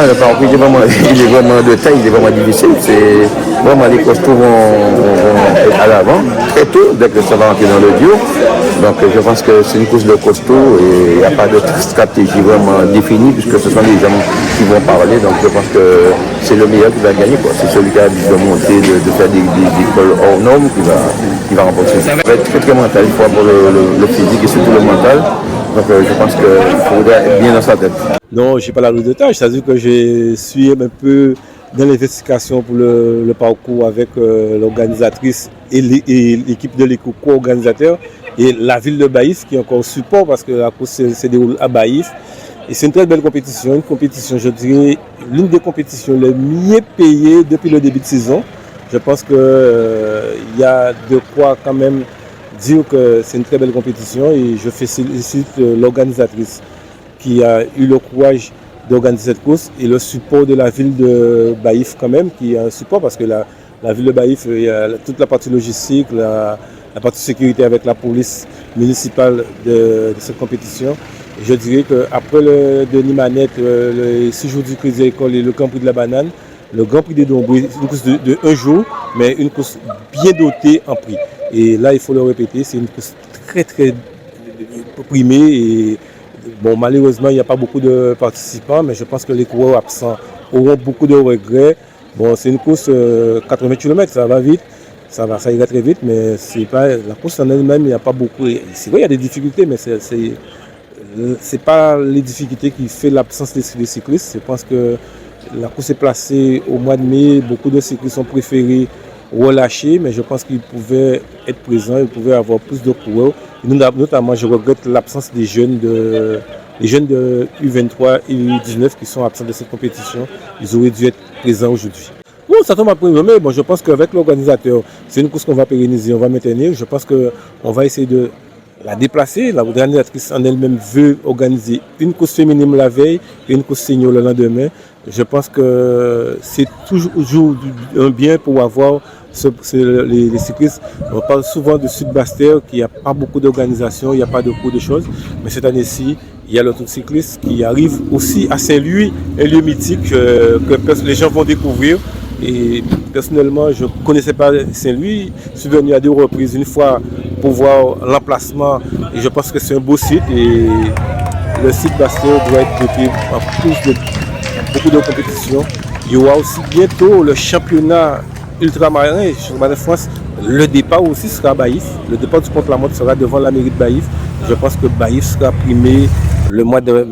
là, le parcours il est vraiment de taille, il est vraiment difficile. C'est vraiment les costauds vont être à l'avant, très tôt, dès que ça va entrer dans le duo. Donc je pense que c'est une course de costaud et il n'y a pas de stratégie vraiment définie, puisque ce sont les gens qui vont parler. Donc je pense que c'est le meilleur qui va gagner, quoi. C'est celui qui a envie de monter, de faire des cols hors normes qui va remporter. Ça va être très très mental, il faut avoir le physique et surtout le mental. Donc je pense qu'il faudrait être bien dans sa tête. Non, je n'ai pas la lourde de tâche, c'est-à-dire que je suis un peu dans l'investigation pour le parcours avec l'organisatrice et l'équipe de l'éco-co-organisateur et la ville de Baïf qui est encore support parce que la course se déroule à Baïf. Et c'est une très belle compétition, je dirais, l'une des compétitions les mieux payées depuis le début de saison. Je pense qu'il y a de quoi quand même dire que c'est une très belle compétition et je félicite l'organisatrice qui a eu le courage d'organiser cette course et le support de la ville de Baïf quand même, qui a un support parce que la ville de Baïf, il y a toute la partie logistique, la partie sécurité avec la police municipale de cette compétition. Et je dirais qu'après le Denis Manette, le 6 jours du Crédit Agricole et le Grand Prix de la Banane, le Grand Prix des Dombrés, c'est une course de un jour, mais une course bien dotée en prix. Et là, il faut le répéter, c'est une course très très primée. Et bon, malheureusement, il n'y a pas beaucoup de participants, mais je pense que les coureurs absents auront beaucoup de regrets. Bon, c'est une course 80 km, ça va vite, ça ira très vite, mais c'est pas la course en elle-même, il n'y a pas beaucoup. C'est vrai, il y a des difficultés, mais c'est pas les difficultés qui font l'absence des cyclistes. Je pense que la course est placée au mois de mai, beaucoup de cyclistes ont préféré relâcher, mais je pense qu'ils pouvaient être présents, ils pouvaient avoir plus de coureurs. Notamment, je regrette l'absence des jeunes de U23 et U19 qui sont absents de cette compétition. Ils auraient dû être présents aujourd'hui. Bon, ça tombe après, mais bon, je pense qu'avec l'organisateur, c'est une course qu'on va pérenniser, on va maintenir. Je pense qu'on va essayer de la déplacer. L'organisatrice en elle-même veut organiser une course féminine la veille et une course senior le lendemain. Je pense que c'est toujours un bien pour avoir les cyclistes. On parle souvent de Sud-Bastère, qu'il n'y a pas beaucoup d'organisation, il n'y a pas beaucoup de choses. Mais cette année-ci, il y a l'autre cycliste qui arrive aussi à Saint-Louis, un lieu mythique que les gens vont découvrir. Et personnellement, je ne connaissais pas Saint-Louis. Je suis venu à 2 reprises, une fois pour voir l'emplacement. Et je pense que c'est un beau site. Et le site Bastère doit être doté en plus de beaucoup de compétitions. Il y aura aussi bientôt le championnat ultramarin et championnat de France. Le départ aussi sera à Baïf. Le départ du contre-la-montre sera devant la mairie de Baïf. Je pense que Baïf sera primé le mois de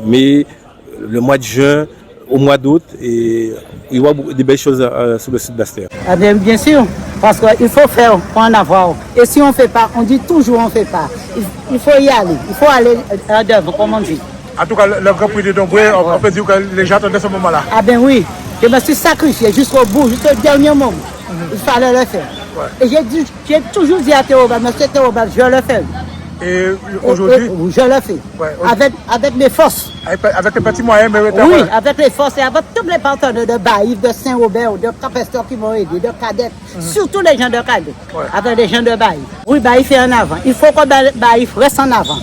mai, le mois de juin, au mois d'août. Et il y aura des belles choses sur le site Bastère. Ah bien sûr, parce qu'il faut faire pour en avoir. Et si on ne fait pas, on dit toujours on ne fait pas. Il faut y aller. Il faut aller à l'œuvre, comme on dit. En tout cas, le Grand Prix de Dombré, on peut dire que les gens attendaient ce moment-là. Ah ben oui, je me suis sacrifié jusqu'au bout, jusqu'au dernier moment. Il fallait le faire. Ouais. Et j'ai toujours dit à Théobald, monsieur Théobald, je le fais. Et aujourd'hui je le fais. Ouais, avec mes forces. Avec les petits moyens, mais oui, avec les forces et avec tous les partenaires de Baïf, de Saint-Robert, de Capestor qui m'ont aidé, de Cadet, surtout les gens de Cadet, avec les gens de Baïf. Oui, Baïf est en avant. Il faut que Baïf reste en avant.